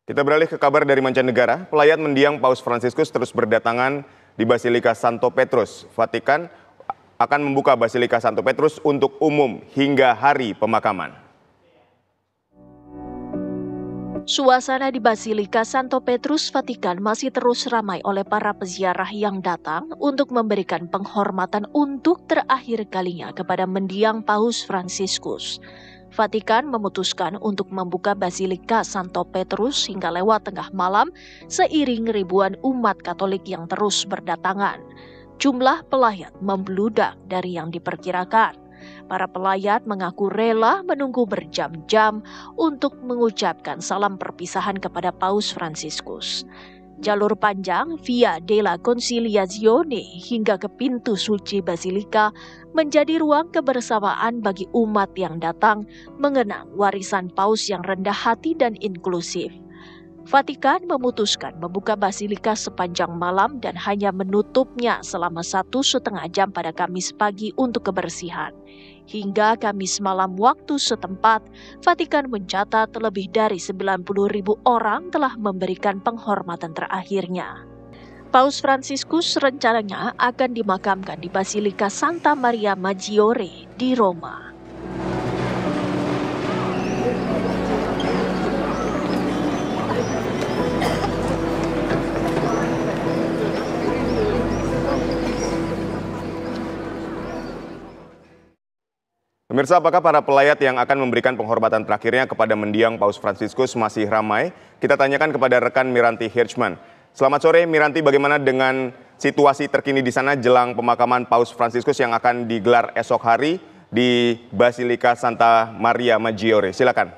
Kita beralih ke kabar dari mancanegara. Pelayat mendiang Paus Fransiskus terus berdatangan di Basilika Santo Petrus. Vatikan akan membuka Basilika Santo Petrus untuk umum hingga hari pemakaman. Suasana di Basilika Santo Petrus Vatikan masih terus ramai oleh para peziarah yang datang untuk memberikan penghormatan untuk terakhir kalinya kepada mendiang Paus Fransiskus. Vatikan memutuskan untuk membuka Basilika Santo Petrus hingga lewat tengah malam seiring ribuan umat Katolik yang terus berdatangan. Jumlah pelayat membludak dari yang diperkirakan. Para pelayat mengaku rela menunggu berjam-jam untuk mengucapkan salam perpisahan kepada Paus Fransiskus. Jalur panjang Via della Conciliazione hingga ke pintu suci Basilika menjadi ruang kebersamaan bagi umat yang datang mengenang warisan Paus yang rendah hati dan inklusif. Vatikan memutuskan membuka Basilika sepanjang malam dan hanya menutupnya selama 1,5 jam pada Kamis pagi untuk kebersihan. Hingga Kamis malam waktu setempat, Vatikan mencatat lebih dari 90.000 orang telah memberikan penghormatan terakhirnya. Paus Fransiskus rencananya akan dimakamkan di Basilika Santa Maria Maggiore di Roma. Pemirsa, apakah para pelayat yang akan memberikan penghormatan terakhirnya kepada mendiang Paus Fransiskus masih ramai? Kita tanyakan kepada rekan Miranti Hirschman. Selamat sore Miranti, bagaimana dengan situasi terkini di sana jelang pemakaman Paus Fransiskus yang akan digelar esok hari di Basilika Santa Maria Maggiore? Silakan.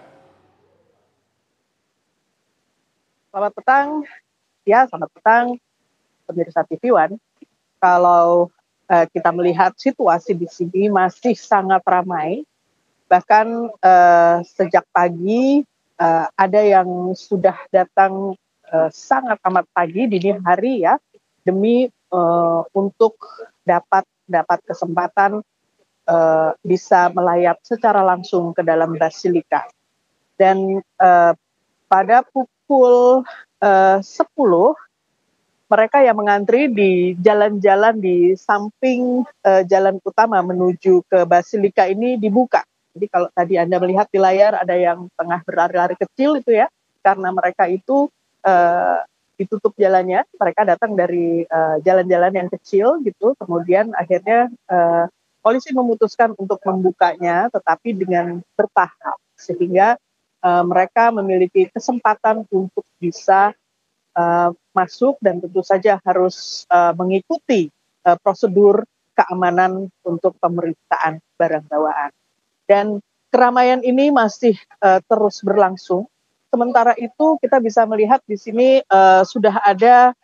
Selamat petang, selamat petang pemirsa TV One. Kalau kita melihat situasi di sini masih sangat ramai, bahkan sejak pagi ada yang sudah datang sangat amat pagi dini hari ya, demi untuk dapat kesempatan bisa melayat secara langsung ke dalam Basilika. Dan pada pukul 10 mereka yang mengantri di jalan-jalan di samping jalan utama menuju ke Basilika ini dibuka. Jadi kalau tadi Anda melihat di layar ada yang tengah berlari-lari kecil itu ya, karena mereka itu ditutup jalannya, mereka datang dari jalan-jalan yang kecil gitu, kemudian akhirnya polisi memutuskan untuk membukanya tetapi dengan bertahap, sehingga mereka memiliki kesempatan untuk bisa masuk dan tentu saja harus mengikuti prosedur keamanan untuk pemeriksaan barang bawaan. Dan keramaian ini masih terus berlangsung. Sementara itu kita bisa melihat di sini sudah ada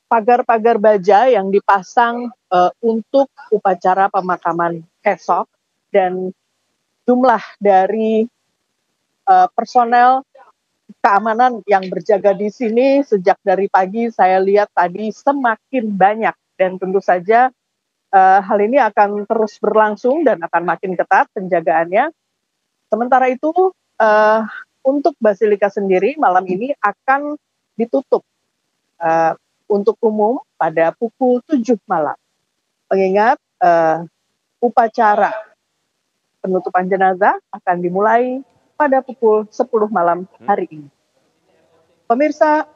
pagar-pagar baja yang dipasang untuk upacara pemakaman esok, dan jumlah dari personel keamanan yang berjaga di sini sejak dari pagi saya lihat tadi semakin banyak, dan tentu saja hal ini akan terus berlangsung dan akan makin ketat penjagaannya. Sementara itu untuk Basilika sendiri malam ini akan ditutup untuk umum pada pukul 7 malam. Mengingat upacara penutupan jenazah akan dimulai pada pukul 10 malam hari ini. Pemirsa,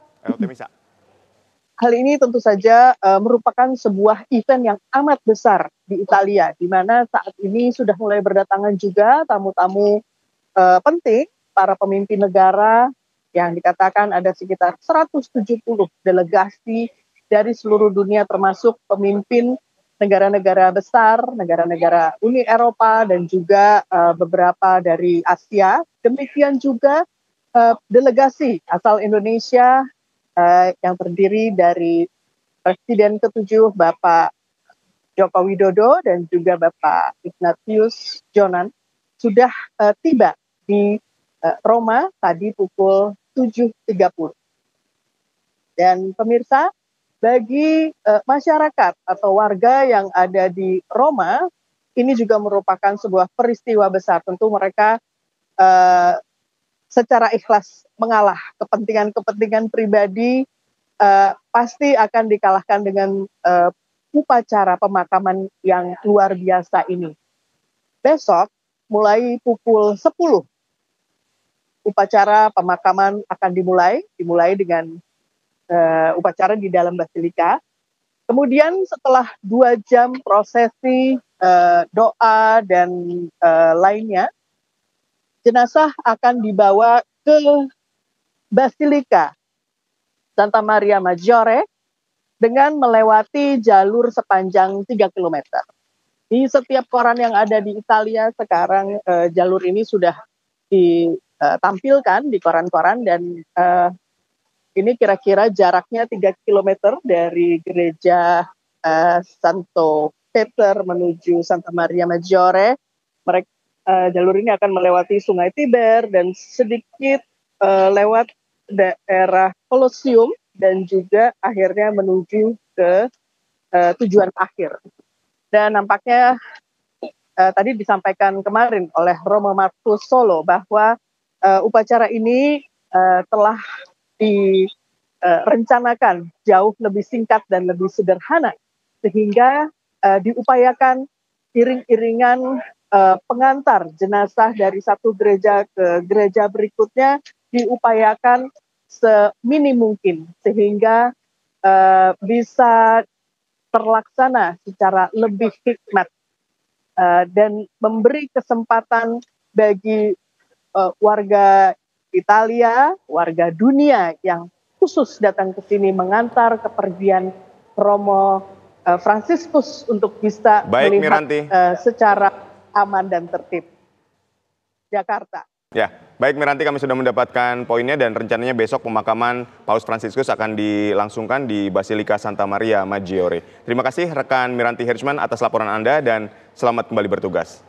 hal ini tentu saja merupakan sebuah event yang amat besar di Italia, di mana saat ini sudah mulai berdatangan juga tamu-tamu penting, para pemimpin negara yang dikatakan ada sekitar 170 delegasi dari seluruh dunia, termasuk pemimpin negara-negara besar, negara-negara Uni Eropa dan juga beberapa dari Asia. Demikian juga delegasi asal Indonesia yang terdiri dari Presiden ke-7 Bapak Joko Widodo dan juga Bapak Ignatius Jonan sudah tiba di Roma tadi pukul 7.30. Dan pemirsa, bagi masyarakat atau warga yang ada di Roma, ini juga merupakan sebuah peristiwa besar. Tentu mereka secara ikhlas mengalah. Kepentingan-kepentingan pribadi pasti akan dikalahkan dengan upacara pemakaman yang luar biasa ini. Besok mulai pukul 10 upacara pemakaman akan dimulai dengan upacara di dalam Basilika. Kemudian setelah 2 jam prosesi, doa dan lainnya, jenazah akan dibawa ke Basilika Santa Maria Maggiore dengan melewati jalur sepanjang 3 kilometer. Di setiap koran yang ada di Italia sekarang jalur ini sudah ditampilkan di koran-koran, dan ini kira-kira jaraknya 3 kilometer dari gereja Santo Peter menuju Santa Maria Maggiore. Jalur ini akan melewati Sungai Tiber dan sedikit lewat daerah Colosseum dan juga akhirnya menuju ke tujuan akhir. Dan nampaknya tadi disampaikan kemarin oleh Romo Markus Solo bahwa upacara ini telah direncanakan jauh lebih singkat dan lebih sederhana, sehingga diupayakan iring-iringan pengantar jenazah dari satu gereja ke gereja berikutnya diupayakan seminim mungkin, sehingga bisa terlaksana secara lebih hikmat dan memberi kesempatan bagi warga Italia, warga dunia yang khusus datang ke sini mengantar kepergian Romo Fransiskus untuk bisa melihat secara aman dan tertib. Jakarta. Ya, baik Miranti, kami sudah mendapatkan poinnya dan rencananya besok pemakaman Paus Fransiskus akan dilangsungkan di Basilika Santa Maria Maggiore. Terima kasih rekan Miranti Hirschman atas laporan Anda dan selamat kembali bertugas.